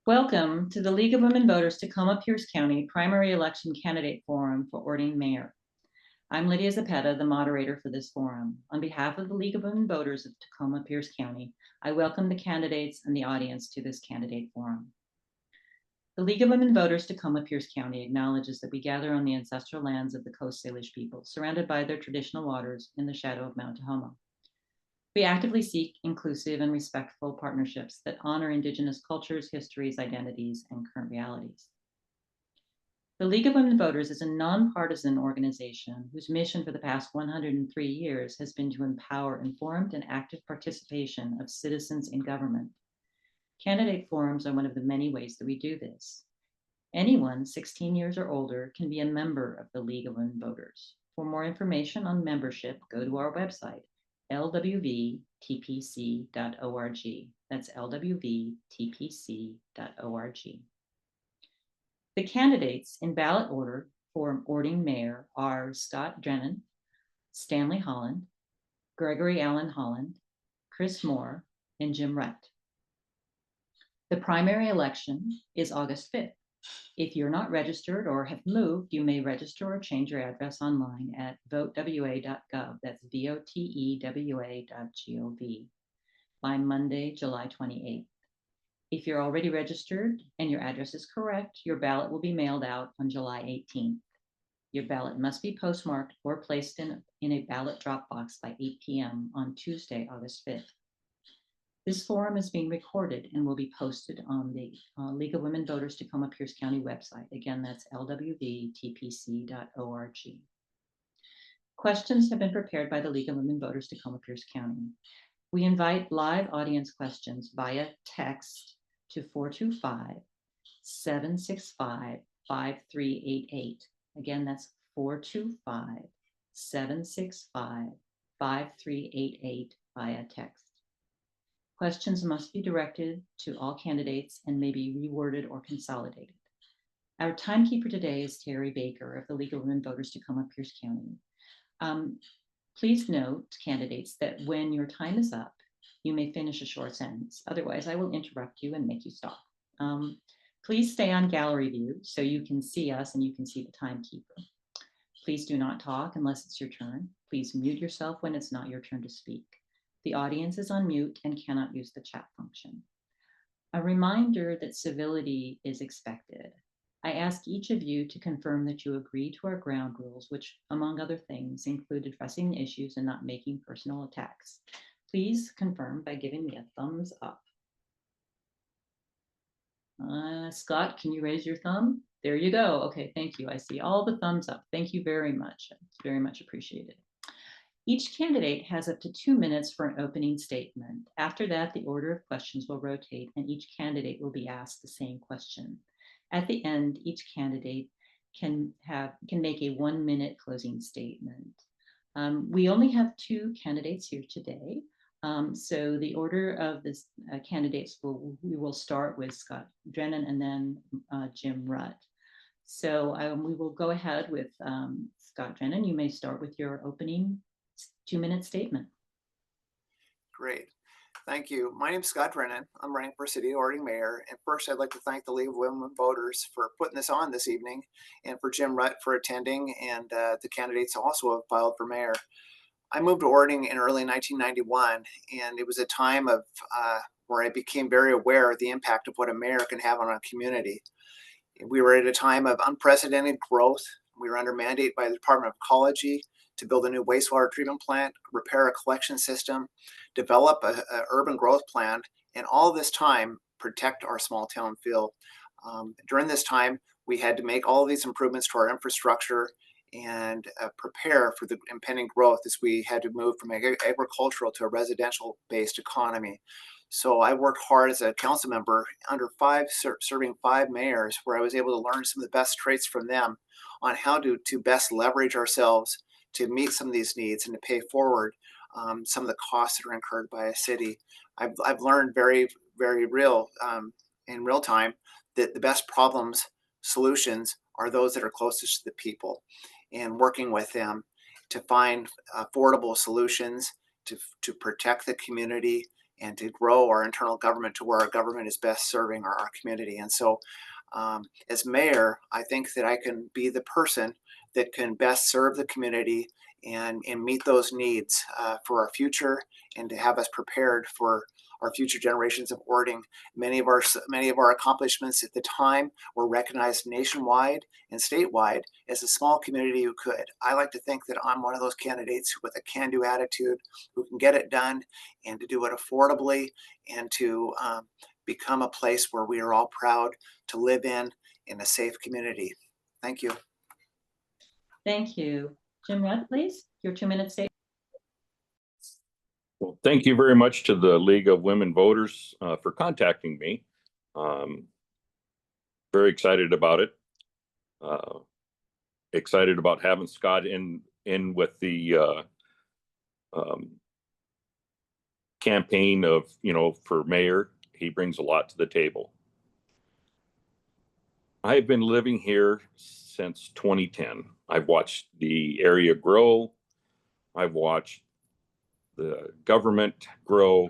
Welcome to the League of Women Voters Tacoma-Pierce County Primary Election Candidate Forum for Orting Mayor. I'm Lydia Zapeta, the moderator for this forum. On behalf of the League of Women Voters of Tacoma-Pierce County, I welcome the candidates and the audience to this candidate forum. The League of Women Voters Tacoma-Pierce County acknowledges that we gather on the ancestral lands of the Coast Salish people, surrounded by their traditional waters in the shadow of Mount Tahoma. We actively seek inclusive and respectful partnerships that honor Indigenous cultures, histories, identities, and current realities. The League of Women Voters is a nonpartisan organization whose mission for the past 103 years has been to empower informed and active participation of citizens in government. Candidate forums are one of the many ways that we do this. Anyone 16 years or older can be a member of the League of Women Voters. For more information on membership, go to our website, lwvtpc.org. That's lwvtpc.org. The candidates in ballot order for Orting Mayor are Scott Drennan, Stanley Holland, Gregory Allen Holland, Chris Moore, and Jim Rutt. The primary election is August 5th. If you're not registered or have moved, you may register or change your address online at votewa.gov. That's votewa.gov by Monday, July 28th. If you're already registered and your address is correct, your ballot will be mailed out on July 18th. Your ballot must be postmarked or placed in a ballot drop box by 8 p.m. on Tuesday, August 5th. This forum is being recorded and will be posted on the League of Women Voters Tacoma-Pierce County website. Again, that's lwvtpc.org. Questions have been prepared by the League of Women Voters Tacoma-Pierce County. We invite live audience questions via text to 425-765-5388. Again, that's 425-765-5388 via text. Questions must be directed to all candidates and may be reworded or consolidated. Our timekeeper today is Terry Baker of the League of Women Voters Tacoma-Pierce County. Please note, candidates, that when your time is up, you may finish a short sentence. Otherwise, I will interrupt you and make you stop. Please stay on gallery view so you can see us and you can see the timekeeper. Please do not talk unless it's your turn. Please mute yourself when it's not your turn to speak. The audience is on mute and cannot use the chat function. A reminder that civility is expected. I ask each of you to confirm that you agree to our ground rules, which, among other things, include addressing the issues and not making personal attacks. Please confirm by giving me a thumbs up. Scott, can you raise your thumb? There you go. Okay, thank you. I see all the thumbs up. Thank you very much. It's very much appreciated. Each candidate has up to 2 minutes for an opening statement. After that, the order of questions will rotate and each candidate will be asked the same question. At the end, each candidate can make a 1-minute closing statement. We only have 2 candidates here today. So the order of this candidates, we will start with Scott Drennan and then Jim Rutt. So we will go ahead with Scott Drennan. You may start with your opening 2-minute statement. Great. Thank you. My name is Scott Drennan. I'm running for City of Orting Mayor. And first, I'd like to thank the League of Women Voters for putting this on this evening and for Jim Rutt for attending, and the candidates also have filed for mayor. I moved to Orting in early 1991, and it was a time of where I became very aware of the impact of what a mayor can have on a community. We were at a time of unprecedented growth. We were under mandate by the Department of Ecology to build a new wastewater treatment plant, repair a collection system, develop an urban growth plan, and all this time protect our small town feel. During this time, we had to make all of these improvements to our infrastructure and prepare for the impending growth as we had to move from agricultural to a residential-based economy. So I worked hard as a council member under serving 5 mayors, where I was able to learn some of the best traits from them on how to best leverage ourselves to meet some of these needs and to pay forward some of the costs that are incurred by a city. I've learned very, very real in real time that the best solutions are those that are closest to the people, and working with them to find affordable solutions to protect the community and to grow our internal government to where our government is best serving our community. And so as mayor, I think that I can be the person that can best serve the community and meet those needs for our future, and to have us prepared for our future generations of Orting. Many of our accomplishments at the time were recognized nationwide and statewide as a small community who could. I like to think that I'm one of those candidates with a can-do attitude, who can get it done and to do it affordably, and to become a place where we are all proud to live in a safe community. Thank you. Thank you. Jim Rudd, please, your 2-minute statement. Well, thank you very much to the League of Women Voters for contacting me. Very excited about it. Excited about having Scott in with the campaign of, for mayor. He brings a lot to the table. I have been living here since 2010. I've watched the area grow. I've watched the government grow.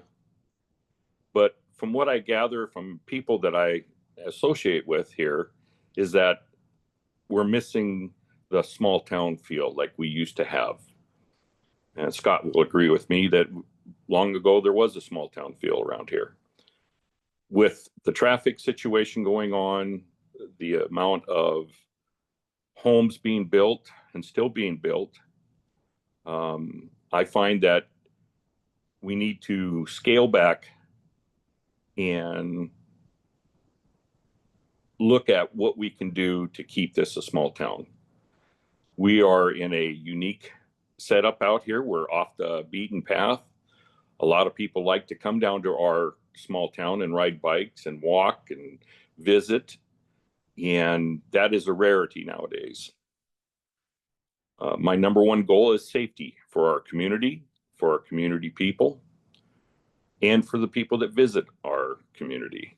But from what I gather from people that I associate with here is that we're missing the small town feel like we used to have. And Scott will agree with me that long ago there was a small town feel around here. With the traffic situation going on, the amount of homes being built and still being built, I find that we need to scale back and look at what we can do to keep this a small town. We are in a unique setup out here. We're off the beaten path. A lot of people like to come down to our small town and ride bikes and walk and visit. And that is a rarity nowadays. My number one goal is safety for our community people, and for the people that visit our community.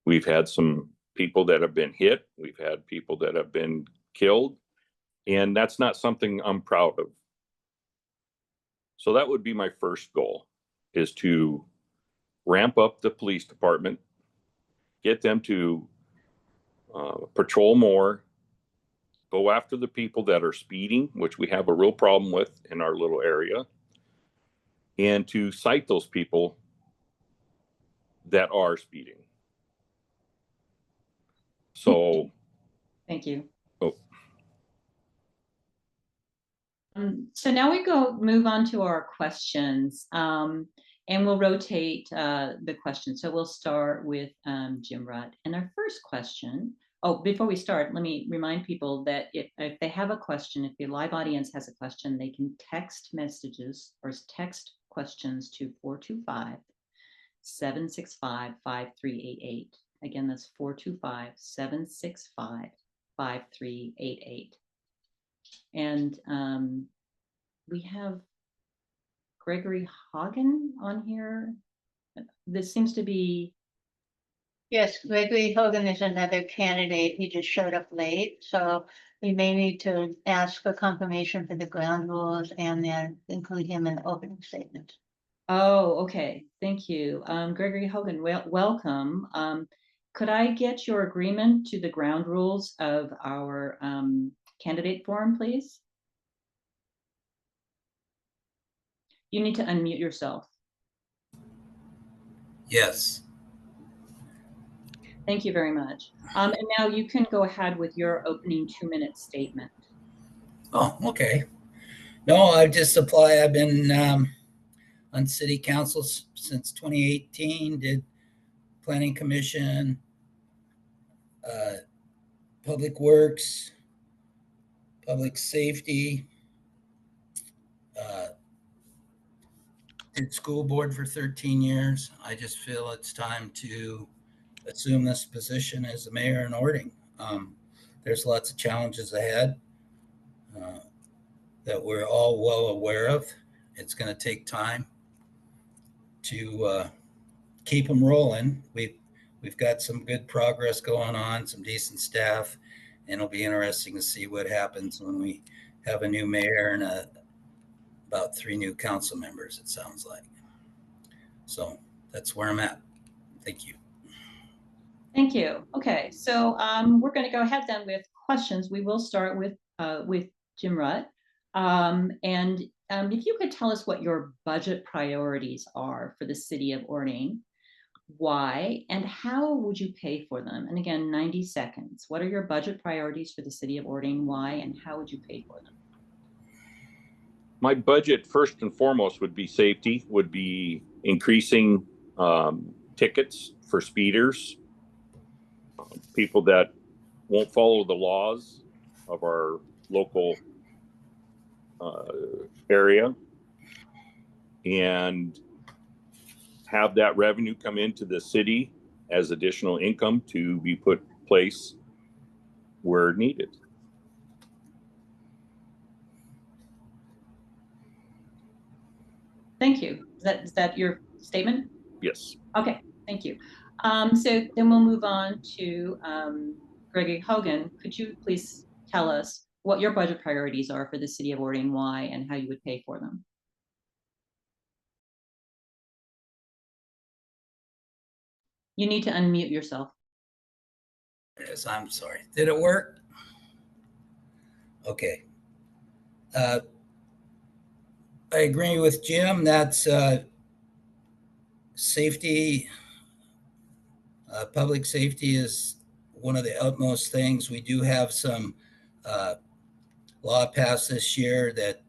We've had some people that have been hit. We've had people that have been killed, and that's not something I'm proud of. So that would be my first goal, is to ramp up the police department, get them to patrol more, go after the people that are speeding, which we have a real problem with in our little area, and to cite those people that are speeding. So, Thank you. Oh. So now we move on to our questions, and we'll rotate the questions. So we'll start with Jim Rudd. And our first question, before we start, let me remind people that if they have a question, if the live audience has a question, they can text messages or text questions to 425-765-5388. Again, that's 425-765-5388. And we have Gregory Hagen on here. This seems to be. Yes, Gregory Hogan is another candidate. He just showed up late, so we may need to ask for confirmation for the ground rules and then include him in the opening statement. Oh, okay. Thank you. Gregory Hogan, welcome. Could I get your agreement to the ground rules of our candidate forum, please? You need to unmute yourself. Yes. Thank you very much. And now you can go ahead with your opening 2-minute statement. Oh, okay. No, I've been on city council since 2018, did planning commission, public works, public safety, did school board for 13 years. I just feel it's time to assume this position as the mayor in Orting. There's lots of challenges ahead that we're all well aware of. It's going to take time to keep them rolling. We've got some good progress going on, some decent staff, and it'll be interesting to see what happens when we have a new mayor and about 3 new council members, it sounds like. So that's where I'm at. Thank you. Thank you. Okay, so we're going to go ahead then with questions. We will start with Jim Rutt. If you could tell us what your budget priorities are for the city of Orting, why, and how would you pay for them? And again, 90 seconds. What are your budget priorities for the city of Orting? Why, and how would you pay for them? My budget, first and foremost, would be safety, would be increasing tickets for speeders, people that won't follow the laws of our local area, and have that revenue come into the city as additional income to be put in place where needed. Thank you. Is that your statement? Yes. Okay, thank you. So then we'll move on to Gregory Hogan. Could you please tell us what your budget priorities are for the city of Orting, why, and how you would pay for them? You need to unmute yourself. Yes, I'm sorry. Did it work? Okay. I agree with Jim. That's safety. Public safety is one of the utmost things. We do have some law passed this year that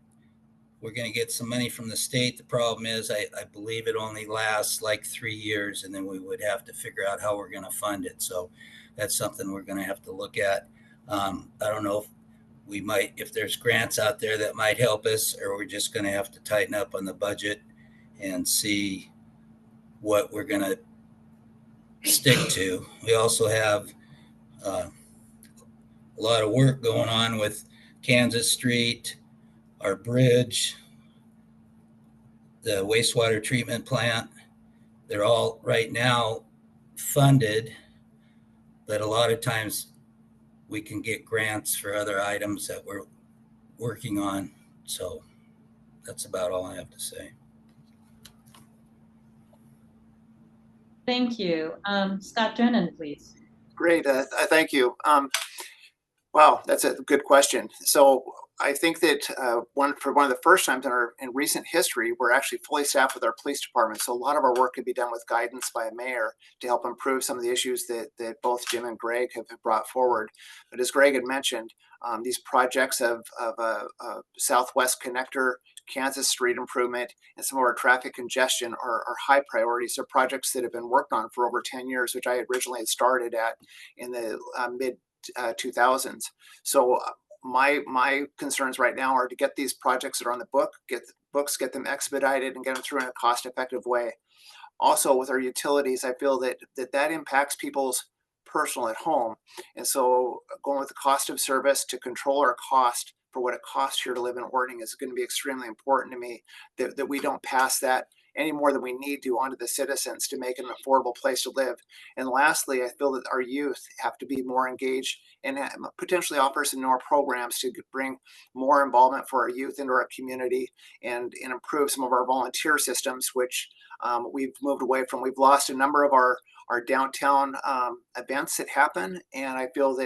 we're going to get some money from the state. The problem is I believe it only lasts like 3 years, and then we would have to figure out how we're going to fund it. So that's something we're going to have to look at. I don't know if we might, if there's grants out there that might help us, or we're just going to have to tighten up on the budget and see what we're going to stick to. We also have a lot of work going on with Kansas Street, our bridge, the wastewater treatment plant. They're all right now funded, but a lot of times we can get grants for other items that we're working on. So that's about all I have to say. Thank you. Scott Drennan, please. Great, thank you. Wow, that's a good question. So I think that one of the first times in recent history, we're actually fully staffed with our police department. So a lot of our work can be done with guidance by a mayor to help improve some of the issues that both Jim and Greg have brought forward. But as Greg had mentioned, these projects of Southwest Connector, Kansas Street improvement, and some of our traffic congestion are high priorities. They're projects that have been worked on for over 10 years, which I originally had started at in the mid 2000s. So my concerns right now are to get these projects that are on the book, get them expedited and get them through in a cost-effective way. Also, with our utilities, I feel that impacts people's personal at home. And so going with the cost of service to control our cost for what it costs here to live in Orting is going to be extremely important to me, that we don't pass that any more than we need to onto the citizens to make it an affordable place to live. And lastly, I feel that our youth have to be more engaged and potentially offer some more programs to bring more involvement for our youth into our community and improve some of our volunteer systems, which we've moved away from. We've lost a number of our downtown events that happen, and I feel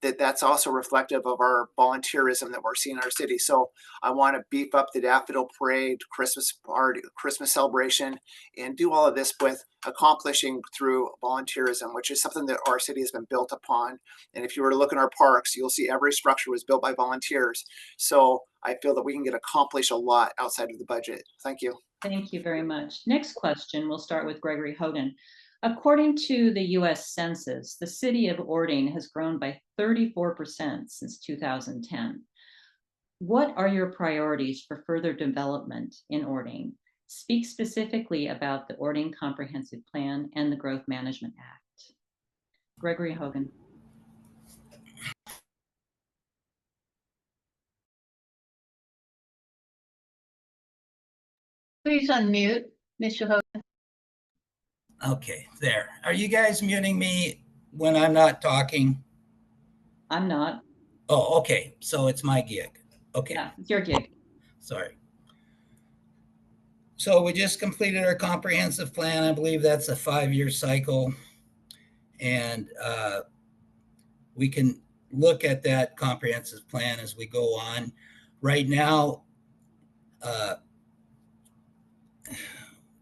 that's also reflective of our volunteerism that we're seeing in our city. So I want to beef up the Daffodil Parade, Christmas party, Christmas celebration, and do all of this with accomplishing through volunteerism, which is something that our city has been built upon. And if you were to look in our parks, you'll see every structure was built by volunteers. So I feel that we can accomplish a lot outside of the budget. Thank you. Thank you very much. Next question, we'll start with Gregory Hogan. According to the US Census, the city of Orting has grown by 34% since 2010. What are your priorities for further development in Orting? Speak specifically about the Orting Comprehensive Plan and the Growth Management Act. Gregory Hogan. Please unmute, Mr. Hogan. Okay, there. Are you guys muting me when I'm not talking? I'm not. Oh, okay. So it's my gig. Okay. Yeah, it's your gig. Sorry. So we just completed our comprehensive plan. I believe that's a 5-year cycle. And we can look at that comprehensive plan as we go on. Right now,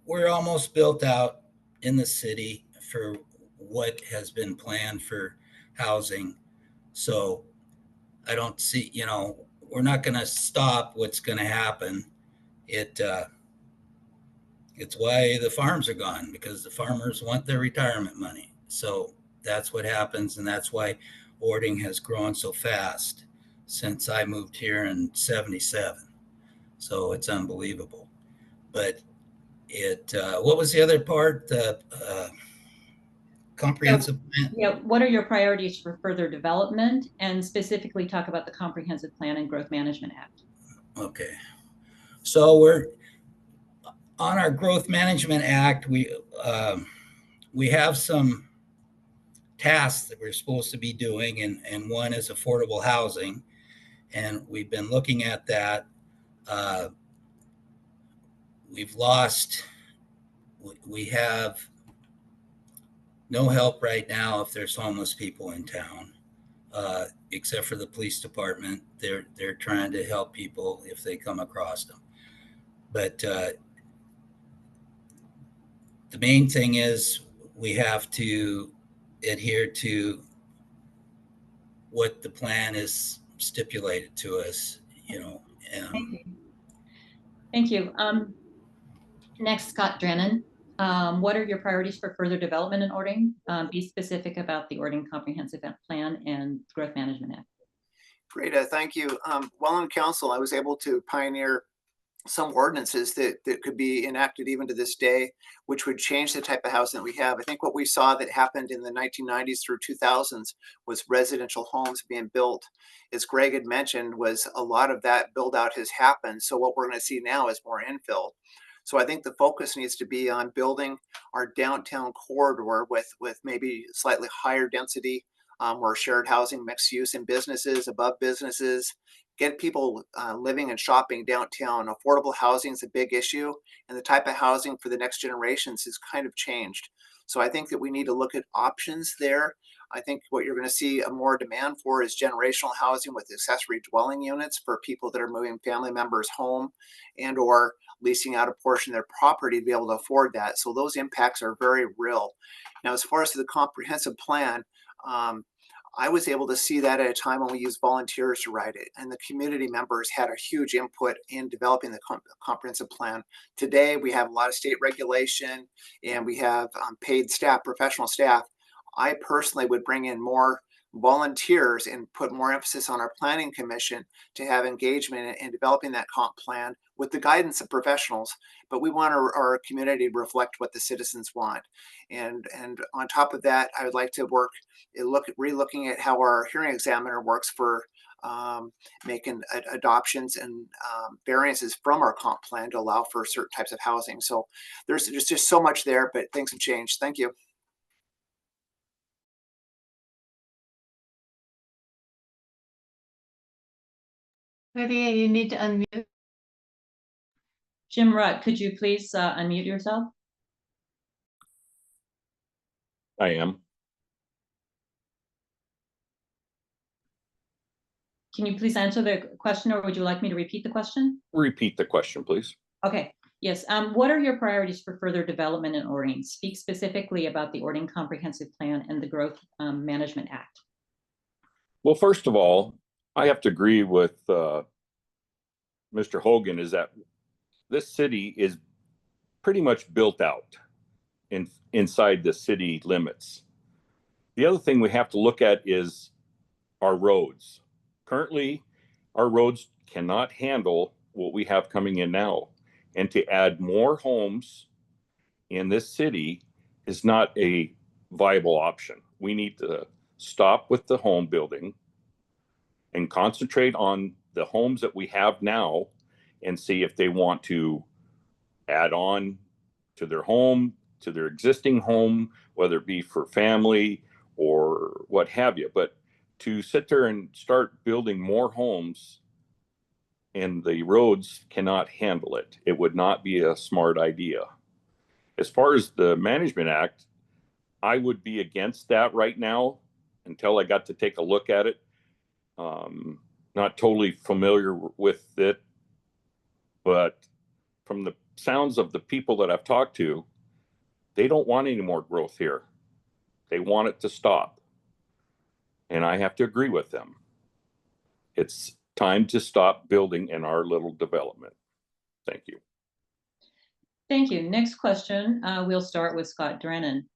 we're almost built out in the city for what has been planned for housing. So I don't see, we're not going to stop what's going to happen. It's why the farms are gone, because the farmers want their retirement money. So that's what happens. And that's why Orting has grown so fast since I moved here in 77. So it's unbelievable. But what was the other part? The comprehensive plan? Yeah, what are your priorities for further development, and specifically talk about the Comprehensive Plan and Growth Management Act? Okay. So we're on our Growth Management Act. We have some tasks that we're supposed to be doing, and one is affordable housing. And we've been looking at that. We have no help right now if there's homeless people in town, except for the police department. They're trying to help people if they come across them. But the main thing is we have to adhere to what the plan is stipulated to us, Thank you. Thank you. Next, Scott Drennan. What are your priorities for further development in Orting? Be specific about the Orting Comprehensive Plan and Growth Management Act. Great, thank you. While on council, I was able to pioneer some ordinances that could be enacted even to this day, which would change the type of housing that we have. I think what we saw that happened in the 1990s through 2000s was residential homes being built. As Greg had mentioned, was a lot of that build out has happened. So what we're going to see now is more infill. So I think the focus needs to be on building our downtown corridor with maybe slightly higher density, or shared housing, mixed use in businesses, above businesses, get people living and shopping downtown. Affordable housing is a big issue, and the type of housing for the next generations has kind of changed. So I think that we need to look at options there. I think what you're going to see a more demand for is generational housing with accessory dwelling units for people that are moving family members home and or leasing out a portion of their property to be able to afford that. So those impacts are very real. Now, as far as the comprehensive plan, I was able to see that at a time when we used volunteers to write it, and the community members had a huge input in developing the comprehensive plan. Today, we have a lot of state regulation, and we have paid staff, professional staff. I personally would bring in more volunteers and put more emphasis on our planning commission to have engagement in developing that comp plan with the guidance of professionals. But we want our community to reflect what the citizens want. And on top of that, I would like to re-looking at how our hearing examiner works for making adoptions and variances from our comp plan to allow for certain types of housing. So there's just so much there, but things have changed. Thank you. Lydia, you need to unmute. Jim Rutt, could you please unmute yourself? I am. Can you please answer the question, or would you like me to repeat the question? Repeat the question, please. Okay, yes. What are your priorities for further development in Orting? Speak specifically about the Orting Comprehensive Plan and the Growth Management Act. Well, first of all, I have to agree with Mr. Hogan, is that this city is pretty much built out inside the city limits. The other thing we have to look at is our roads. Currently, our roads cannot handle what we have coming in now. And to add more homes in this city is not a viable option. We need to stop with the home building and concentrate on the homes that we have now and see if they want to add on to their home, to their existing home, whether it be for family or what have you. But to sit there and start building more homes and the roads cannot handle it. It would not be a smart idea. As far as the Management Act, I would be against that right now until I got to take a look at it. Not totally familiar with it, but from the sounds of the people that I've talked to, they don't want any more growth here. They want it to stop. And I have to agree with them. It's time to stop building in our little development. Thank you. Thank you. Next question, we'll start with Scott Drennan.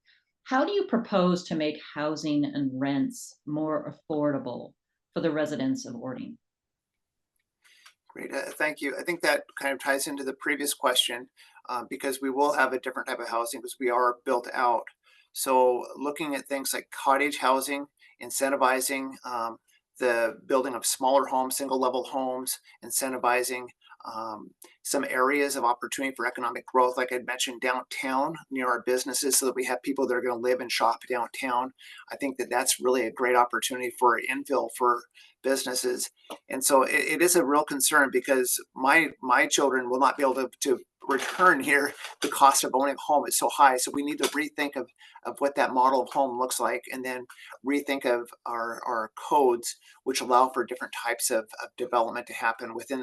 How do you propose to make housing and rents more affordable for the residents of Orting? Great, thank you. I think that kind of ties into the previous question because we will have a different type of housing because we are built out. So looking at things like cottage housing, incentivizing the building of smaller homes, single level homes, incentivizing some areas of opportunity for economic growth, like I mentioned, downtown near our businesses, so that we have people that are going to live and shop downtown. I think that that's really a great opportunity for infill for businesses. And so it is a real concern because my children will not be able to return here. The cost of owning a home is so high. So we need to rethink of what that model of home looks like, and then rethink of our codes, which allow for different types of development to happen within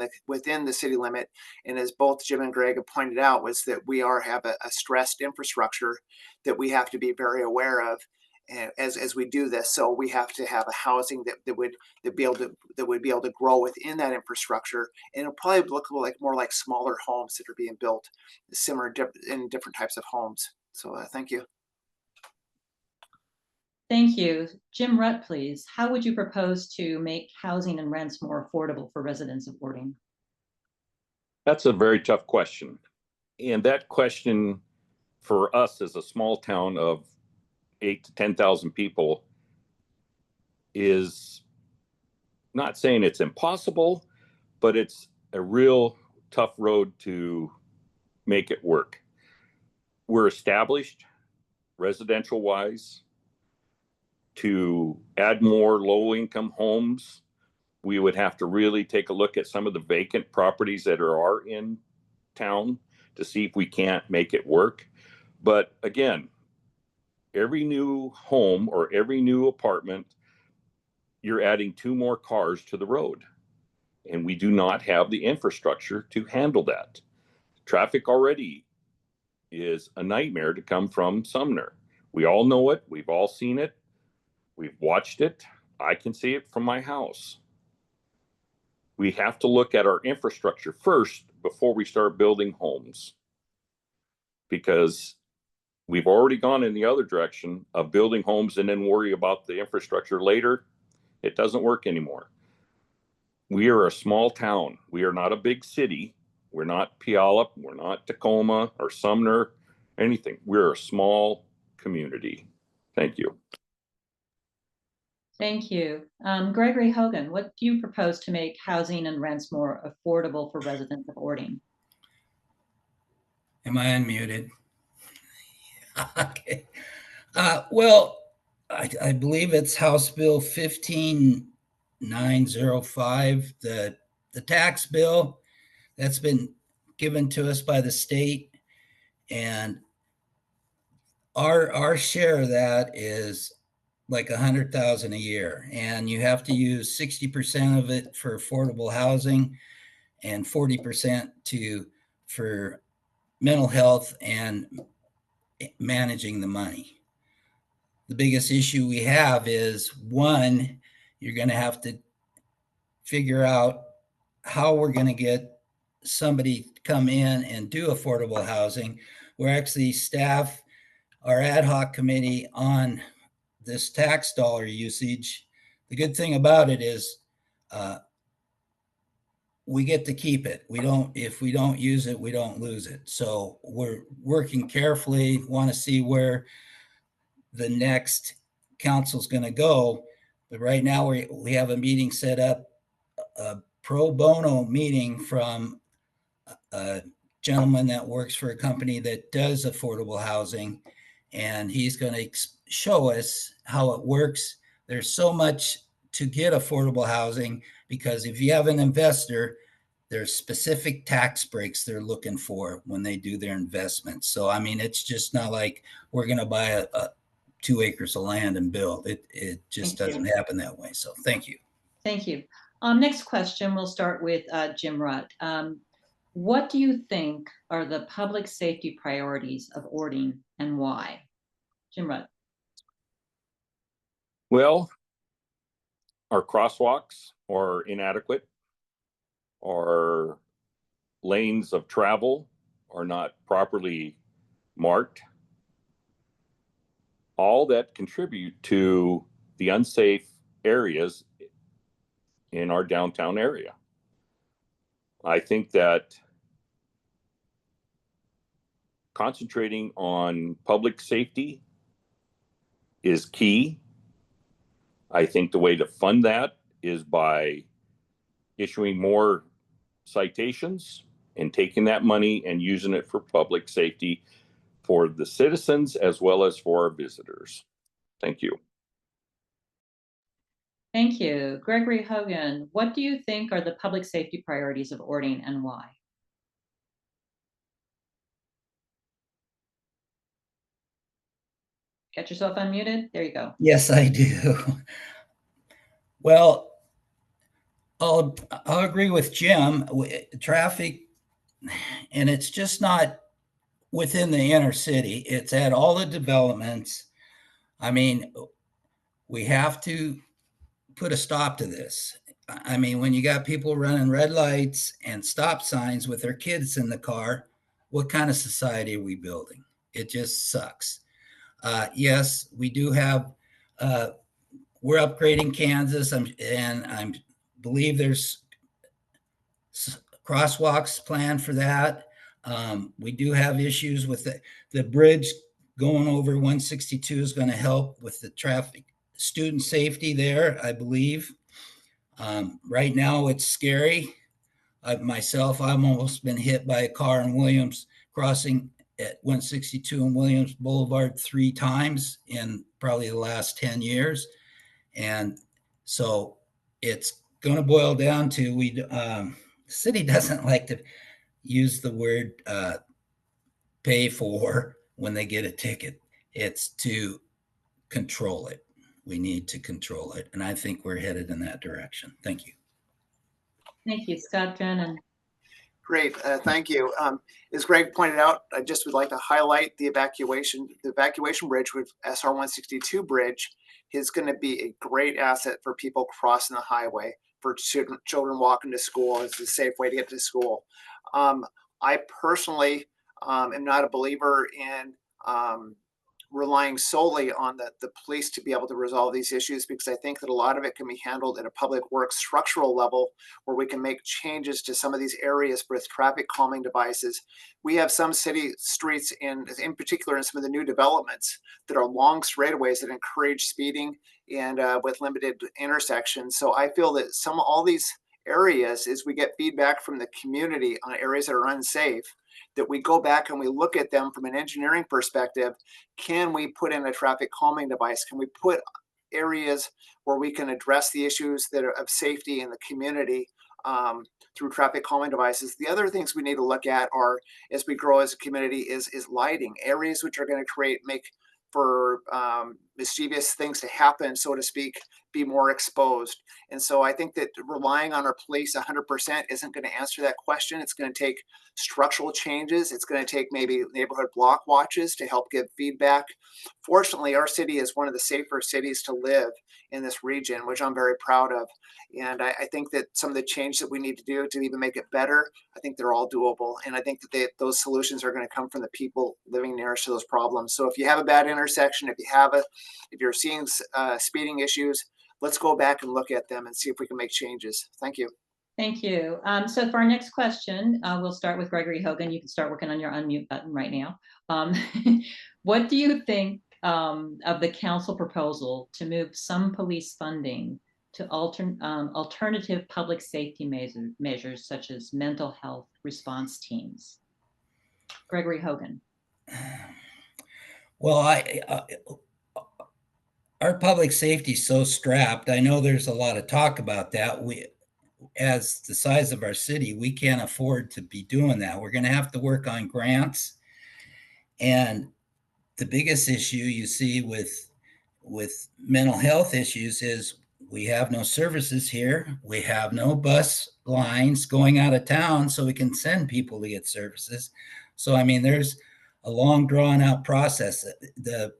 the city limit. And as both Jim and Greg have pointed out, was that we have a stressed infrastructure that we have to be very aware of as we do this. So we have to have a housing that would be able to grow within that infrastructure, and it'll probably look more like smaller homes that are being built similar in different types of homes. So thank you. Thank you. Jim Rutt, please. How would you propose to make housing and rents more affordable for residents of Orting? That's a very tough question. And that question for us as a small town of 8,000 to 10,000 people is not saying it's impossible, but it's a real tough road to make it work. We're established residential wise. To add more low income homes, we would have to really take a look at some of the vacant properties that are in town to see if we can't make it work. But again, every new home or every new apartment, you're adding 2 more cars to the road. And we do not have the infrastructure to handle that. Traffic already is a nightmare to come from Sumner. We all know it. We've all seen it. We've watched it. I can see it from my house. We have to look at our infrastructure first before we start building homes, because we've already gone in the other direction of building homes and then worry about the infrastructure later. It doesn't work anymore. We are a small town. We are not a big city. We're not Puyallup. We're not Tacoma or Sumner, anything. We're a small community. Thank you. Thank you. Gregory Hogan, what do you propose to make housing and rents more affordable for residents of Orting? Am I unmuted? Okay. Well, I believe it's House Bill 15905, the tax bill that's been given to us by the state, and our share of that is like 100,000 a year, and you have to use 60% of it for affordable housing and 40% for mental health and managing the money. The biggest issue we have is, one, you're going to have to figure out how we're going to get somebody to come in and do affordable housing. We're actually staff our ad hoc committee on this tax dollar usage. The good thing about it is we get to keep it. If we don't use it, we don't lose it. So we're working carefully, want to see where the next council's going to go. But right now we have a meeting set up, a pro bono meeting from a gentleman that works for a company that does affordable housing. And he's going to show us how it works. There's so much to get affordable housing, because if you have an investor, there's specific tax breaks they're looking for when they do their investments. So, I mean, it's just not like we're going to buy a 2 acres of land and build. It just Thank you. doesn't happen that way. So thank you. Thank you. Next question, we'll start with Jim Rutt. What do you think are the public safety priorities of Orting and why? Jim Rutt. Well, our crosswalks are inadequate. Our lanes of travel are not properly marked. All that contribute to the unsafe areas in our downtown area. I think that concentrating on public safety is key. I think the way to fund that is by issuing more citations and taking that money and using it for public safety for the citizens as well as for our visitors. Thank you. Thank you. Gregory Hogan, what do you think are the public safety priorities of Orting and why? Get yourself unmuted. There you go. Yes, I do. Well, I'll agree with Jim. Traffic, and it's just not within the inner city. It's at all the developments. I mean, we have to put a stop to this. I mean, when you got people running red lights and stop signs with their kids in the car, what kind of society are we building? It just sucks. Yes, we do have, we're upgrading Kansas, and I believe there's crosswalks planned for that. We do have issues with the bridge going over 162 is going to help with the traffic, student safety there, I believe. Right now, it's scary. Myself, I've almost been hit by a car in Williams crossing at 162 and Williams Boulevard 3 times in probably the last 10 years. And so it's going to boil down to, the city doesn't like to use the word pay for when they get a ticket. It's to control it. We need to control it. And I think we're headed in that direction. Thank you. Thank you, Scott Drennan. Great, thank you. As Greg pointed out, I just would like to highlight the evacuation bridge with SR 162 bridge is going to be a great asset for people crossing the highway, for children walking to school. It's a safe way to get to school. I personally am not a believer in relying solely on the police to be able to resolve these issues, because I think that a lot of it can be handled at a public works structural level where we can make changes to some of these areas with traffic calming devices. We have some city streets in particular in some of the new developments that are long straightaways that encourage speeding and with limited intersections. So I feel that all these areas, as we get feedback from the community on areas that are unsafe, that we go back and we look at them from an engineering perspective. Can we put in a traffic calming device? Can we put areas where we can address the issues that are of safety in the community through traffic calming devices? The other things we need to look at are, as we grow as a community, is lighting. Areas which are going to make for mischievous things to happen, so to speak, be more exposed. And so I think that relying on our police 100% isn't going to answer that question. It's going to take structural changes. It's going to take maybe neighborhood block watches to help give feedback. Fortunately, our city is one of the safer cities to live in this region, which I'm very proud of. And I think that some of the changes that we need to do to even make it better, I think they're all doable. And I think that those solutions are going to come from the people living nearest to those problems. So if you have a bad intersection, if you're seeing speeding issues, let's go back and look at them and see if we can make changes. Thank you. Thank you. So for our next question, we'll start with Gregory Hogan. You can start working on your unmute button right now. What do you think of the council proposal to move some police funding to alternative public safety measures such as mental health response teams? Gregory Hogan. Well, our public safety is so strapped. I know there's a lot of talk about that. as the size of our city, we can't afford to be doing that. We're going to have to work on grants. And the biggest issue you see with mental health issues is we have no services here. We have no bus lines going out of town so we can send people to get services. So, I mean, there's a long drawn out process. The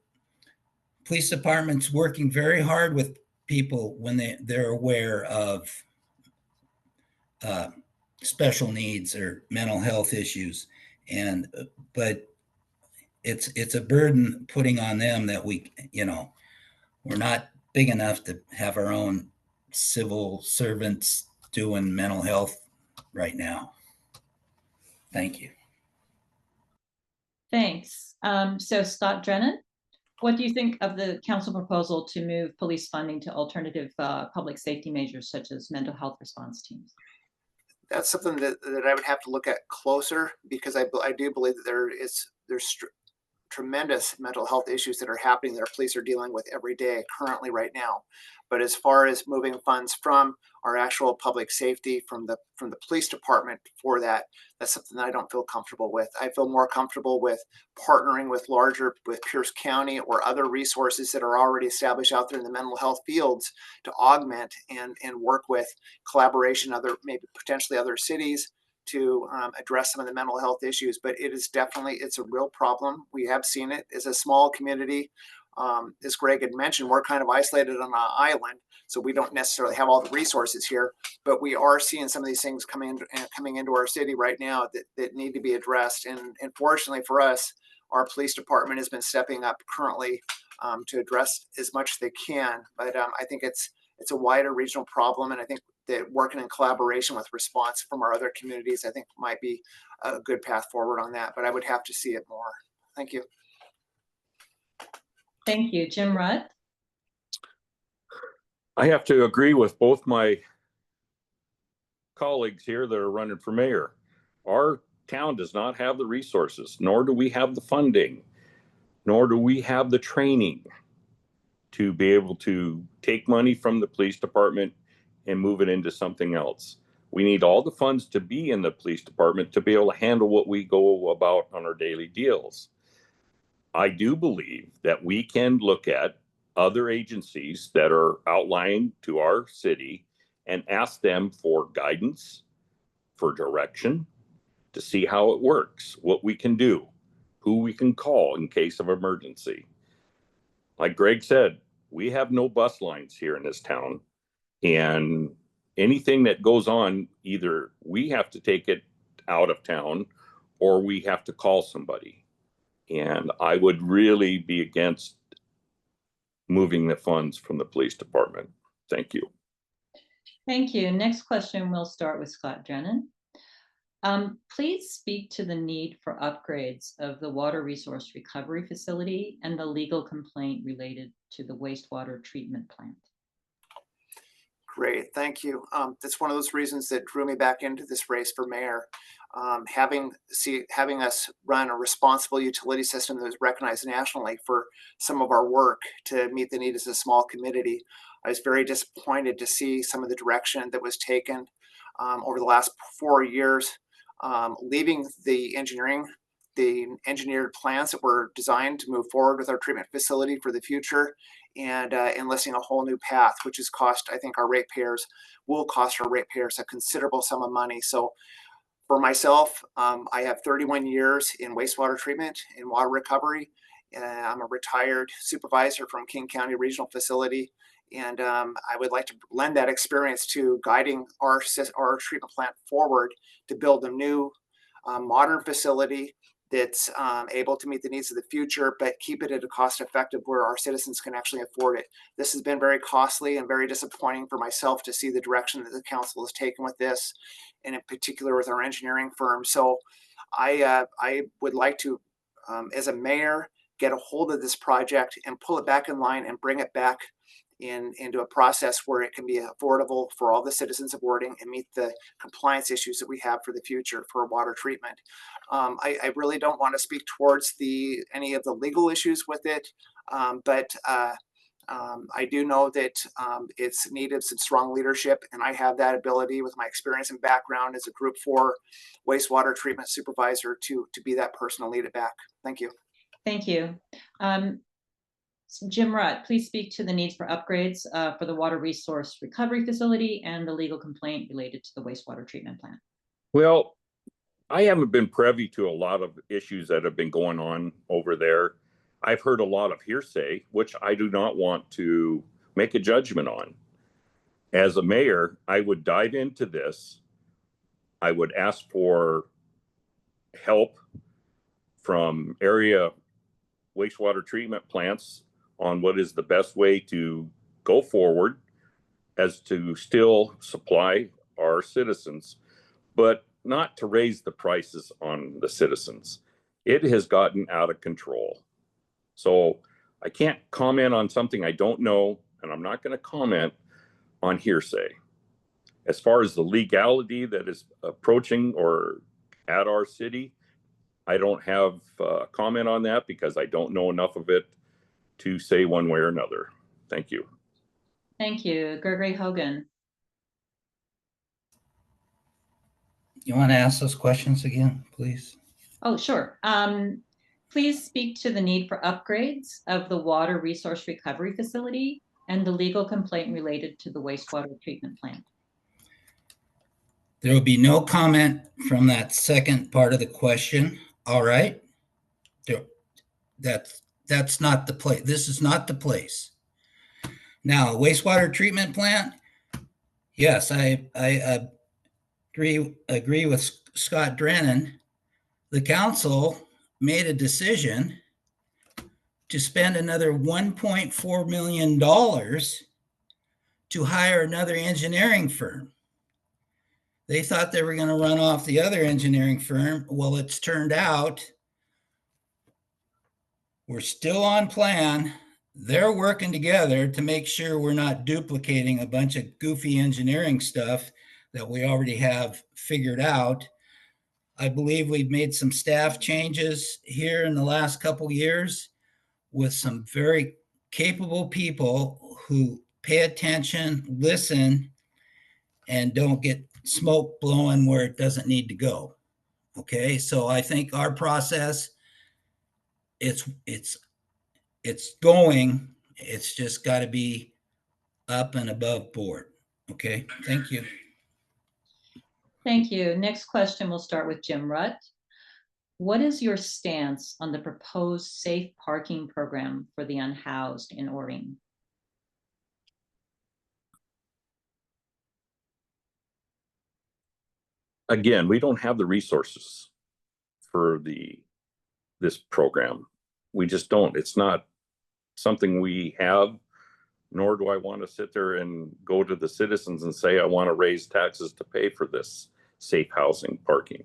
police department's working very hard with people when they're aware of special needs or mental health issues. And, but it's a burden putting on them that we're not big enough to have our own civil servants doing mental health right now. Thank you. Thanks. So Scott Drennan, what do you think of the council proposal to move police funding to alternative public safety measures such as mental health response teams? That's something that I would have to look at closer, because I do believe that there's tremendous mental health issues that are happening that our police are dealing with every day currently right now. But as far as moving funds from our actual public safety, from the police department for that's something that I don't feel comfortable with. I feel more comfortable with partnering with Pierce County or other resources that are already established out there in the mental health fields to augment and work with collaboration, maybe potentially other cities, to address some of the mental health issues. But it's a real problem. We have seen it as a small community. As Greg had mentioned, we're kind of isolated on an island, so we don't necessarily have all the resources here, but we are seeing some of these things coming into our city right now that need to be addressed. And fortunately for us, our police department has been stepping up currently to address as much as they can. But I think it's a wider regional problem, and I think that working in collaboration with response from our other communities, I think might be a good path forward on that, but I would have to see it more. Thank you. Thank you. Jim Rutt? I have to agree with both my colleagues here that are running for mayor. Our town does not have the resources, nor do we have the funding, nor do we have the training to be able to take money from the police department and move it into something else. We need all the funds to be in the police department to be able to handle what we go about on our daily deals. I do believe that we can look at other agencies that are outlying to our city and ask them for guidance, for direction, to see how it works, what we can do, who we can call in case of emergency. Like Greg said, we have no bus lines here in this town, and anything that goes on, either we have to take it out of town or we have to call somebody. And I would really be against moving the funds from the police department. Thank you. Thank you. Next question, we'll start with Scott Drennan. Please speak to the need for upgrades of the water resource recovery facility and the legal complaint related to the wastewater treatment plant. Great, thank you. That's one of those reasons that drew me back into this race for mayor. Having us run a responsible utility system that was recognized nationally for some of our work to meet the need as a small community, I was very disappointed to see some of the direction that was taken over the last 4 years, leaving the engineered plans that were designed to move forward with our treatment facility for the future, and enlisting a whole new path, which has I think will cost our ratepayers a considerable sum of money. So for myself, I have 31 years in wastewater treatment, in water recovery. I'm a retired supervisor from King County Regional Facility, and I would like to lend that experience to guiding our treatment plant forward to build a new modern facility that's able to meet the needs of the future, but keep it at a cost effective where our citizens can actually afford it. This has been very costly and very disappointing for myself to see the direction that the council has taken with this, and in particular with our engineering firm. So I would like to, as a mayor, get a hold of this project and pull it back in line and bring it back into a process where it can be affordable for all the citizens of Orting and meet the compliance issues that we have for the future for water treatment. I really don't want to speak towards any of the legal issues with it, but I do know that it's needed some strong leadership, and I have that ability with my experience and background as a Group 4 wastewater treatment supervisor to be that person to lead it back. Thank you. Thank you. Jim Rutt, please speak to the needs for upgrades for the water resource recovery facility and the legal complaint related to the wastewater treatment plant. Well, I haven't been privy to a lot of issues that have been going on over there. I've heard a lot of hearsay, which I do not want to make a judgment on. As a mayor, I would dive into this. I would ask for help from area wastewater treatment plants on what is the best way to go forward as to still supply our citizens, but not to raise the prices on the citizens. It has gotten out of control. So I can't comment on something I don't know, and I'm not going to comment on hearsay. As far as the legality that is approaching or at our city, I don't have comment on that because I don't know enough of it to say one way or another. Thank you. Thank you. Gregory Hogan. You want to ask those questions again, please? Oh, sure. Please speak to the need for upgrades of the water resource recovery facility and the legal complaint related to the wastewater treatment plant. There will be no comment from that second part of the question. All right. That's not the place. This is not the place. Now, wastewater treatment plant. Yes, I agree with Scott Drennan. The council made a decision to spend another $1.4 million to hire another engineering firm. They thought they were going to run off the other engineering firm. Well, it's turned out we're still on plan. They're working together to make sure we're not duplicating a bunch of goofy engineering stuff that we already have figured out. I believe we've made some staff changes here in the last couple of years with some very capable people who pay attention, listen, and don't get smoke blowing where it doesn't need to go. Okay, so I think our process, it's going. It's just got to be up and above board. Okay, thank you. Thank you. Next question, we'll start with Jim Rutt. What is your stance on the proposed safe parking program for the unhoused in Orting? Again, we don't have the resources for this program. We just don't. It's not something we have, nor do I want to sit there and go to the citizens and say, I want to raise taxes to pay for this safe housing parking.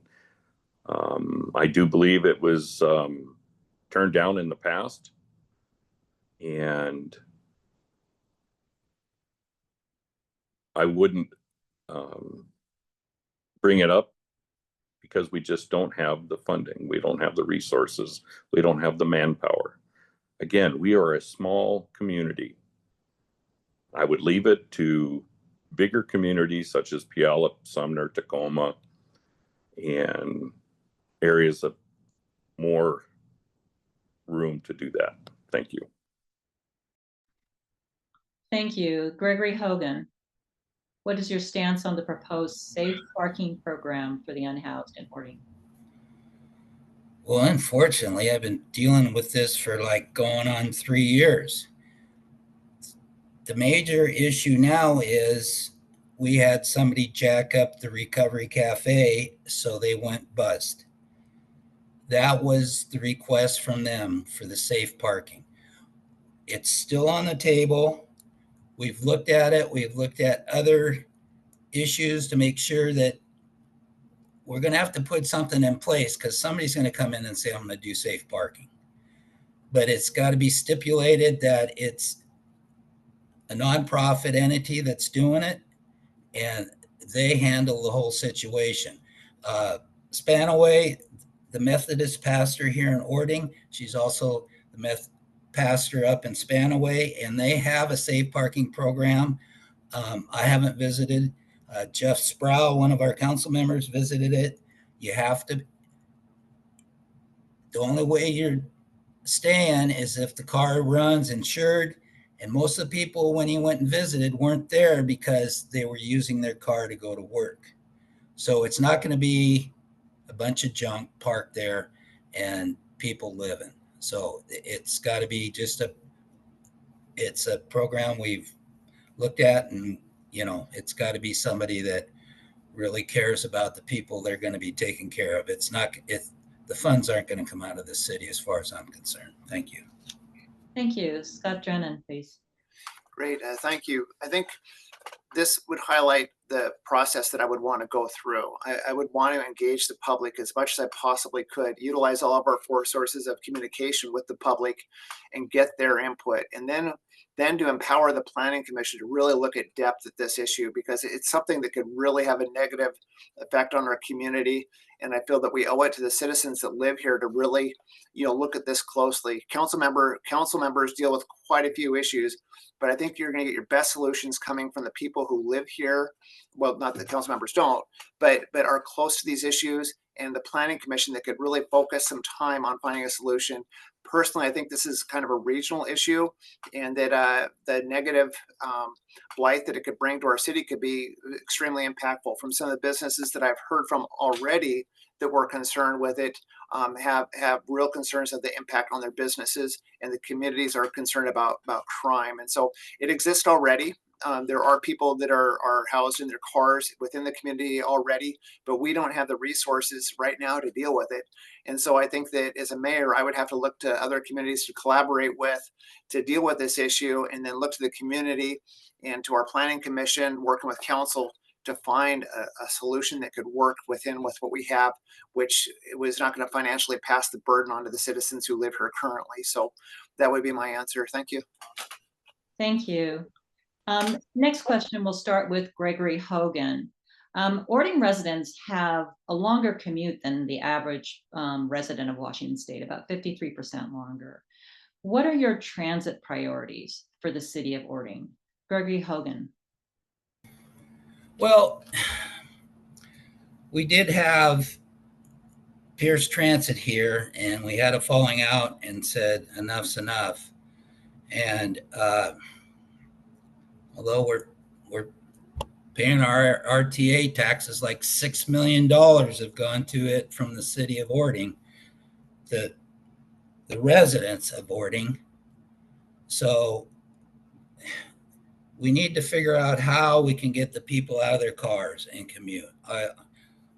I do believe it was turned down in the past, and I wouldn't bring it up because we just don't have the funding. We don't have the resources. We don't have the manpower. Again, we are a small community. I would leave it to bigger communities such as Puyallup, Sumner, Tacoma, and areas of more room to do that. Thank you. Thank you. Gregory Hogan. What is your stance on the proposed safe parking program for the unhoused in Orting? Well, unfortunately, I've been dealing with this for like going on 3 years. The major issue now is we had somebody jack up the Recovery Cafe, so they went bust. That was the request from them for the safe parking. It's still on the table. We've looked at it. We've looked at other issues to make sure that we're going to have to put something in place because somebody's going to come in and say, I'm going to do safe parking. But it's got to be stipulated that it's a nonprofit entity that's doing it, and they handle the whole situation. Spanaway, the Methodist pastor here in Orting, she's also the pastor up in Spanaway, and they have a safe parking program. I haven't visited. Jeff Sproul, one of our council members, visited it. You have to, the only way you're staying is if the car runs insured. And most of the people, when he went and visited, weren't there because they were using their car to go to work. So it's not going to be a bunch of junk parked there and people living. So it's got to be just it's a program we've looked at, and it's got to be somebody that really cares about the people they're going to be taking care of. The funds aren't going to come out of the city as far as I'm concerned. Thank you. Thank you. Scott Drennan, please. Great, thank you. I think this would highlight the process that I would want to go through. I would want to engage the public as much as I possibly could, utilize all of our 4 sources of communication with the public and get their input. And then to empower the Planning Commission to really look at depth at this issue, because it's something that could really have a negative effect on our community. And I feel that we owe it to the citizens that live here to really, look at this closely. Council members deal with quite a few issues, but I think you're going to get your best solutions coming from the people who live here. Well, not that council members don't, but are close to these issues, and the Planning Commission that could really focus some time on finding a solution. Personally, I think this is kind of a regional issue, and that the negative blight that it could bring to our city could be extremely impactful. From some of the businesses that I've heard from already that were concerned with it, have real concerns of the impact on their businesses, and the communities are concerned about crime. And so it exists already. There are people that are housed in their cars within the community already, but we don't have the resources right now to deal with it. And so I think that as a mayor, I would have to look to other communities to collaborate with to deal with this issue, and then look to the community and to our Planning Commission, working with council to find a solution that could work with what we have, which was not going to financially pass the burden on to the citizens who live here currently. So that would be my answer. Thank you. Thank you. Next question, we'll start with Gregory Hogan. Orting residents have a longer commute than the average resident of Washington State, about 53% longer. What are your transit priorities for the city of Orting? Gregory Hogan. Well, we did have Pierce Transit here, and we had a falling out and said enough's enough. And although we're paying our RTA taxes, like $6 million have gone to it from the city of Orting, the residents of Orting. So we need to figure out how we can get the people out of their cars and commute.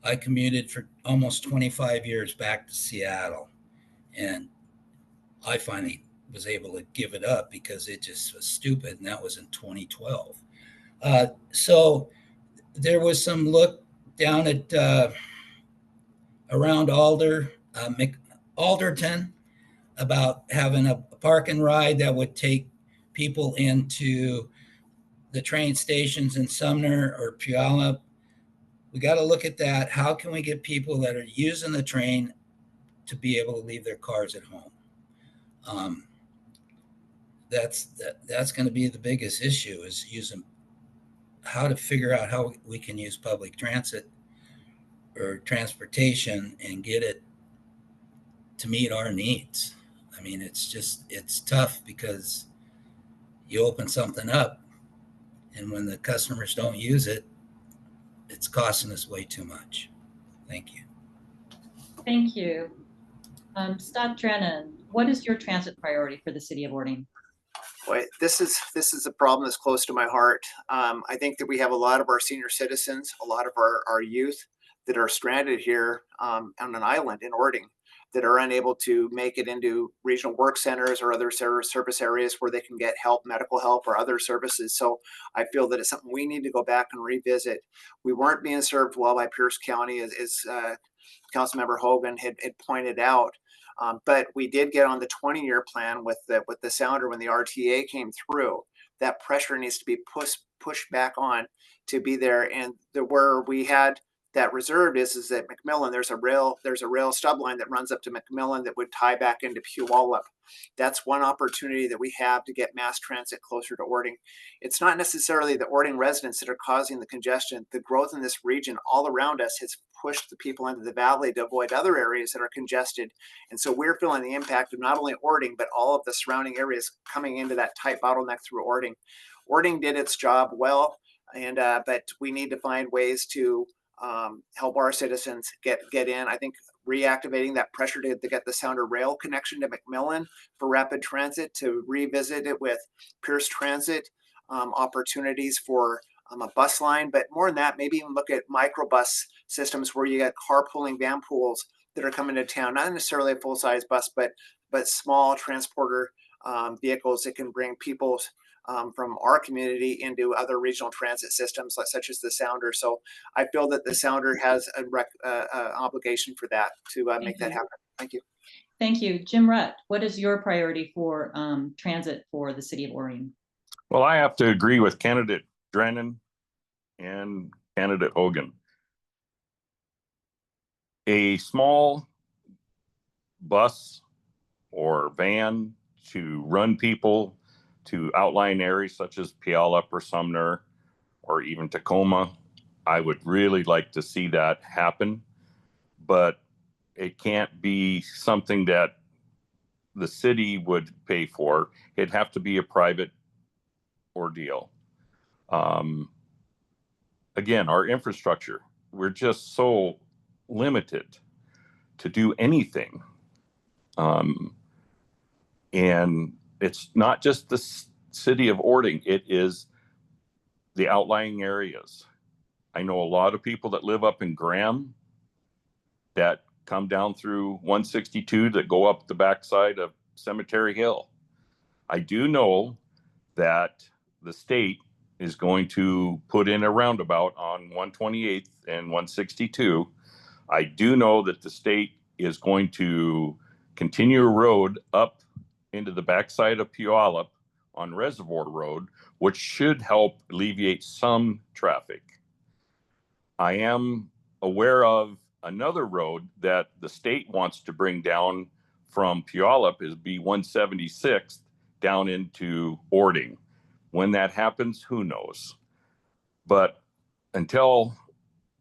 I commuted for almost 25 years back to Seattle, and I finally was able to give it up because it just was stupid, and that was in 2012. So there was some look down at around Alderton about having a park and ride that would take people into the train stations in Sumner or Puyallup. We got to look at that. How can we get people that are using the train to be able to leave their cars at home? That's going to be the biggest issue, is how to figure out how we can use public transit or transportation and get it to meet our needs. I mean, it's tough because you open something up, and when the customers don't use it, it's costing us way too much. Thank you. Thank you. Scott Drennan, what is your transit priority for the city of Orting? Boy, this is a problem that's close to my heart. I think that we have a lot of our senior citizens, a lot of our youth that are stranded here on an island in Orting, that are unable to make it into regional work centers or other service areas where they can get help, medical help, or other services. So I feel that it's something we need to go back and revisit. We weren't being served well by Pierce County, as Councilmember Hogan had pointed out. But we did get on the 20-year plan with the sounder when the RTA came through. That pressure needs to be pushed back on to be there. And where we had that reserve is at McMillan. There's a rail stub line that runs up to McMillan that would tie back into Puyallup. That's one opportunity that we have to get mass transit closer to Orting. It's not necessarily the Orting residents that are causing the congestion. The growth in this region all around us has pushed the people into the valley to avoid other areas that are congested. And so we're feeling the impact of not only Orting, but all of the surrounding areas coming into that tight bottleneck through Orting. Orting did its job well, and but we need to find ways to help our citizens get in. I think reactivating that pressure to get the Sounder rail connection to McMillan for rapid transit, to revisit it with Pierce Transit, opportunities for a bus line, but more than that, maybe even look at microbus systems where you get carpooling van pools that are coming to town, not necessarily a full-size bus, but small transporter vehicles that can bring people from our community into other regional transit systems, such as the Sounder. So I feel that the Sounder has an obligation for that, to make that happen. Thank you. Thank you. Jim Rutt, what is your priority for transit for the city of Orting? Well, I have to agree with candidate Drennan and candidate Hogan. A small bus or van to run people to outlying areas such as Puyallup or Sumner or even Tacoma, I would really like to see that happen, but it can't be something that the city would pay for. It'd have to be a private ordeal. Again, our infrastructure, we're just so limited to do anything. And it's not just the city of Orting, it is the outlying areas. I know a lot of people that live up in Graham that come down through 162 that go up the backside of Cemetery Hill. I do know that the state is going to put in a roundabout on 128th and 162. I do know that the state is going to continue a road up into the backside of Puyallup on Reservoir Road, which should help alleviate some traffic. I am aware of another road that the state wants to bring down from Puyallup, is B176 down into Orting. When that happens, who knows? But until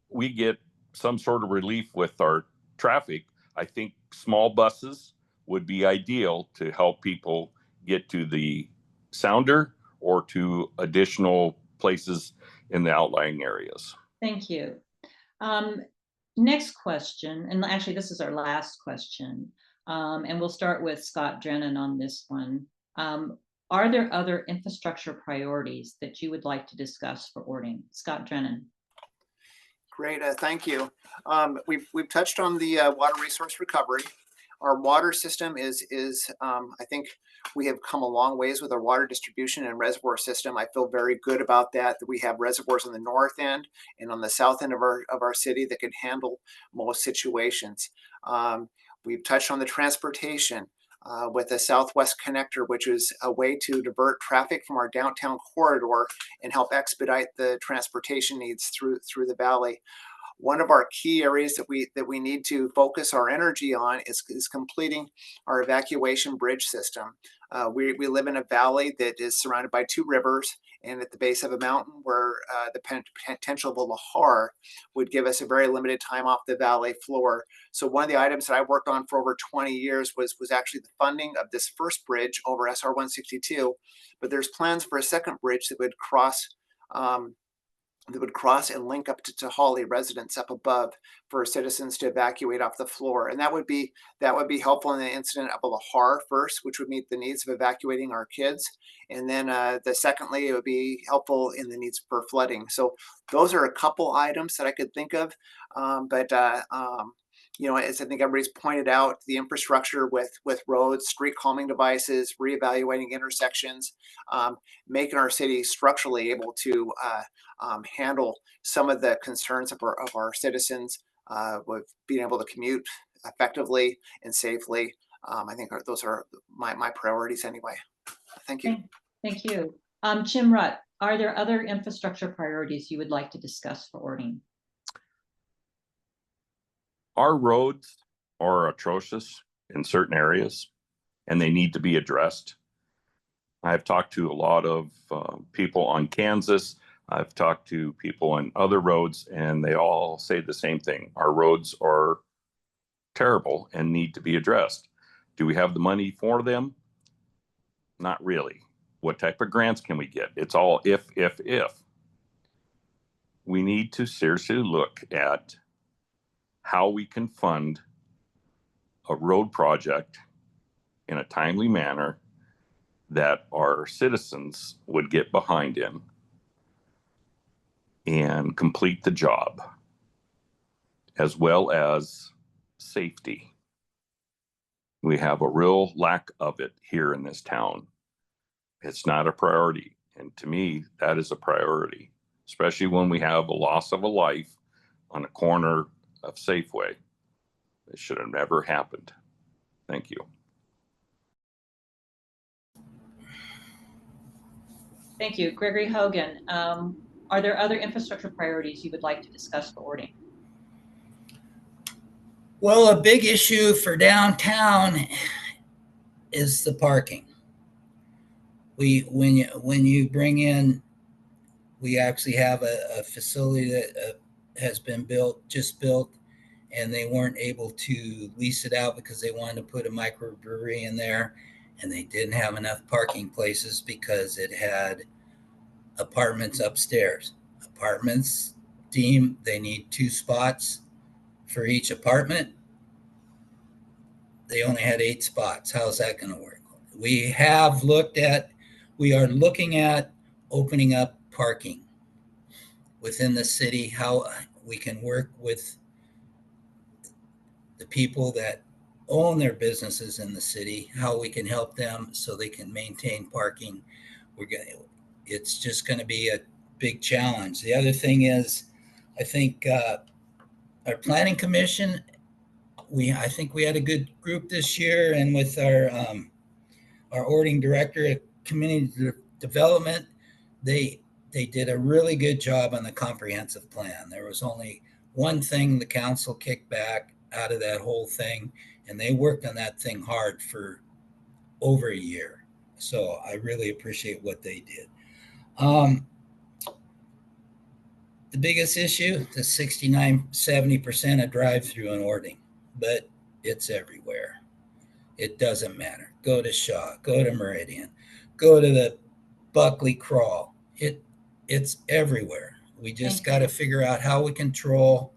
we get some sort of relief with our traffic, I think small buses would be ideal to help people get to the Sounder or to additional places in the outlying areas. Thank you. Next question, and actually this is our last question, and we'll start with Scott Drennan on this one. Are there other infrastructure priorities that you would like to discuss for Orting? Scott Drennan. Great, thank you. We've touched on the water resource recovery. Our water system is I think we have come a long ways with our water distribution and reservoir system. I feel very good about that we have reservoirs on the north end and on the south end of our city that can handle most situations. We've touched on the transportation with the Southwest Connector, which is a way to divert traffic from our downtown corridor and help expedite the transportation needs through the valley. One of our key areas that we need to focus our energy on is completing our evacuation bridge system. We live in a valley that is surrounded by two rivers and at the base of a mountain where the potential of a lahar would give us a very limited time off the valley floor. So one of the items that I worked on for over 20 years was actually the funding of this first bridge over SR 162, but there's plans for a second bridge that would cross and link up to Hawley residents up above for citizens to evacuate off the floor. And that would be helpful in the incident of a lahar first, which would meet the needs of evacuating our kids. And then secondly, it would be helpful in the needs for flooding. So those are a couple items that I could think of. You know, as I think everybody's pointed out, the infrastructure with roads, street calming devices, reevaluating intersections, making our city structurally able to handle some of the concerns of our citizens with being able to commute effectively and safely. I think those are my priorities anyway. Thank you. Thank you. Jim Rutt, are there other infrastructure priorities you would like to discuss for Orting? Our roads are atrocious in certain areas and they need to be addressed. I've talked to a lot of people on Kansas. I've talked to people on other roads, and they all say the same thing. Our roads are terrible and need to be addressed. Do we have the money for them? Not really. What type of grants can we get? It's all if. We need to seriously look at how we can fund a road project in a timely manner that our citizens would get behind in and complete the job, as well as safety. We have a real lack of it here in this town. It's not a priority. And to me, that is a priority, especially when we have a loss of a life on a corner of Safeway. It should have never happened. Thank you. Thank you. Gregory Hogan, are there other infrastructure priorities you would like to discuss for Orting? Well, a big issue for downtown is the parking. When you bring in, we actually have a facility that has been just built, and they weren't able to lease it out because they wanted to put a microbrewery in there, and they didn't have enough parking places because it had apartments upstairs. Apartments deem they need 2 spots for each apartment. They only had 8 spots. How's that going to work? We are looking at opening up parking within the city, how we can work with the people that own their businesses in the city, how we can help them so they can maintain parking. It's just going to be a big challenge. The other thing is, I think our planning commission, I think we had a good group this year, and with our Orting director at community development, they did a really good job on the comprehensive plan. There was only one thing the council kicked back out of that whole thing, and they worked on that thing hard for over a year. So I really appreciate what they did. The biggest issue, the 69-70% of drive-through in Orting, but it's everywhere. It doesn't matter. Go to Shaw, go to Meridian, go to the Buckley Crawl. It's everywhere. We just got to figure out how we control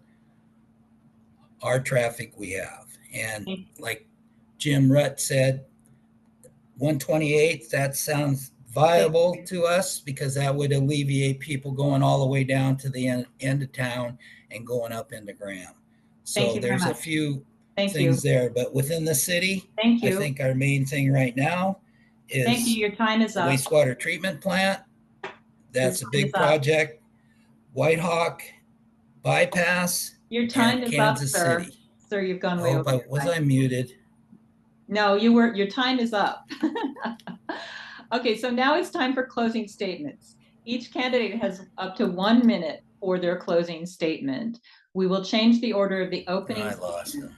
our traffic we have. And like Jim Rutt said, 128, that sounds viable to us because that would alleviate people going all the way down to the end of town and going up into Graham. So there's a few things there, but within the city, I think our main thing right now is your time is up. Wastewater treatment plant. That's a big project. White Hawk bypass. Your time is Kansas up, sir. City. Sir, you've gone way over. But was I muted? No, you were. Your time is up. Okay, so now it's time for closing statements. Each candidate has up to 1 minute for their closing statement. We will change the order of the opening. I lost him.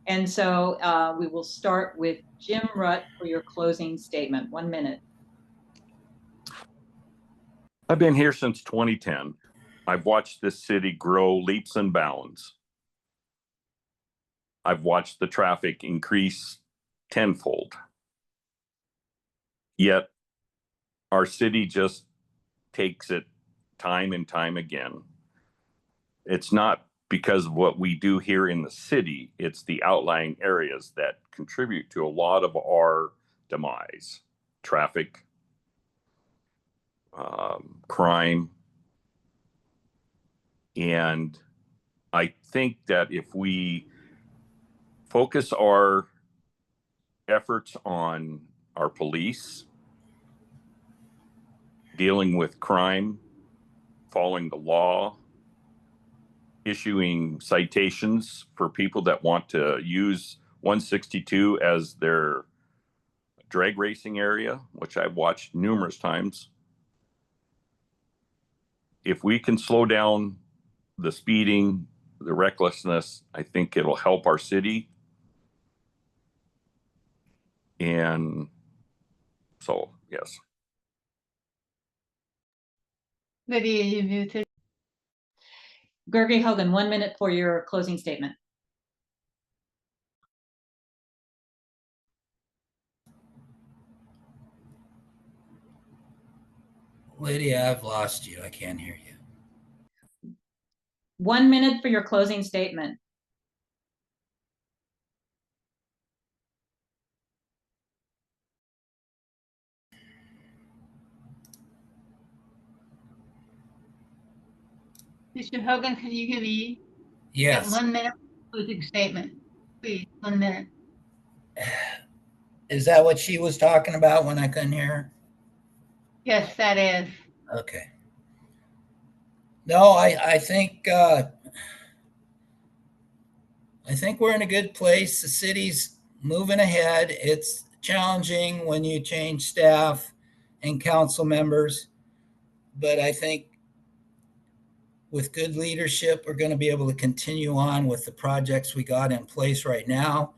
And so we will start with Jim Rutt for your closing statement. 1 minute. I've been here since 2010. I've watched this city grow leaps and bounds. I've watched the traffic increase tenfold. Yet our city just takes it time and time again. It's not because of what we do here in the city, it's the outlying areas that contribute to a lot of our demise. Traffic, crime. And I think that if we focus our efforts on our police, dealing with crime, following the law, issuing citations for people that want to use 162 as their drag racing area, which I've watched numerous times. If we can slow down the speeding, the recklessness. I think it'll help our city. And so, yes. Lydia, you muted. Gregory Hogan, 1 minute for your closing statement. Lydia, I've lost you. I can't hear you. 1 minute for your closing statement. Mr. Hogan, can you hear me? Yes. 1 minute closing statement, please, 1 minute. Is that what she was talking about when I couldn't hear her? Yes, that is. Okay. No, I think we're in a good place. The city's moving ahead. It's challenging when you change staff and council members, but I think with good leadership, we're going to be able to continue on with the projects we got in place right now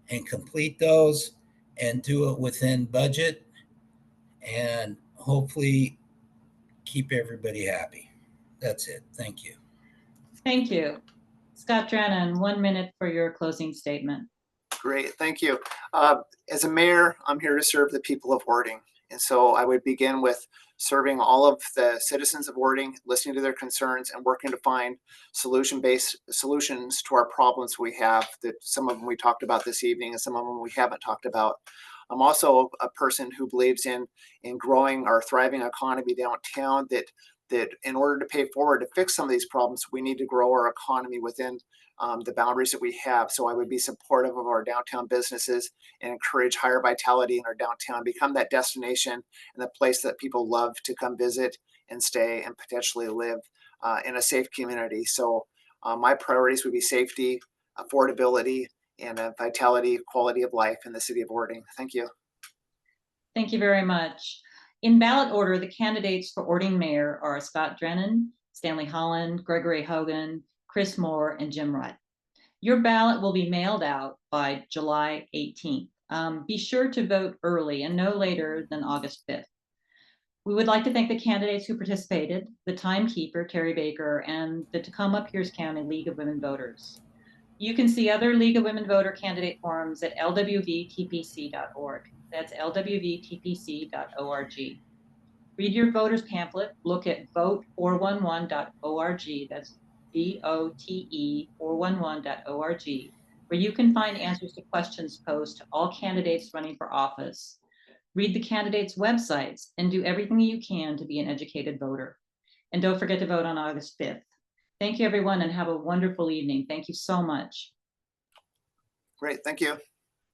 and complete those and do it within budget and hopefully keep everybody happy. That's it. Thank you. Thank you. Scott Drennan, 1 minute for your closing statement. Great, thank you. As a mayor, I'm here to serve the people of Orting. And so I would begin with serving all of the citizens of Orting, listening to their concerns and working to find solution-based solutions to our problems we have, that some of them we talked about this evening and some of them we haven't talked about. I'm also a person who believes in growing our thriving economy downtown, that in order to pay forward to fix some of these problems, we need to grow our economy within the boundaries that we have. So I would be supportive of our downtown businesses and encourage higher vitality in our downtown, become that destination and the place that people love to come visit and stay and potentially live in a safe community. So my priorities would be safety, affordability, and vitality, quality of life in the city of Orting. Thank you. Thank you very much. In ballot order, the candidates for Orting Mayor are Scott Drennan, Stanley Holland, Gregory Hogan, Chris Moore, and Jim Rutt. Your ballot will be mailed out by July 18th. Be sure to vote early and no later than August 5th. We would like to thank the candidates who participated, the timekeeper, Terry Baker, and the Tacoma-Pierce County League of Women Voters. You can see other League of Women Voter candidate forums at lwvtpc.org. That's lwvtpc.org. Read your voters pamphlet, look at vote411.org, that's VOTE411.org, where you can find answers to questions posed to all candidates running for office. Read the candidates' websites and do everything you can to be an educated voter. And don't forget to vote on August 5th. Thank you, everyone, and have a wonderful evening. Thank you so much. Great, thank you.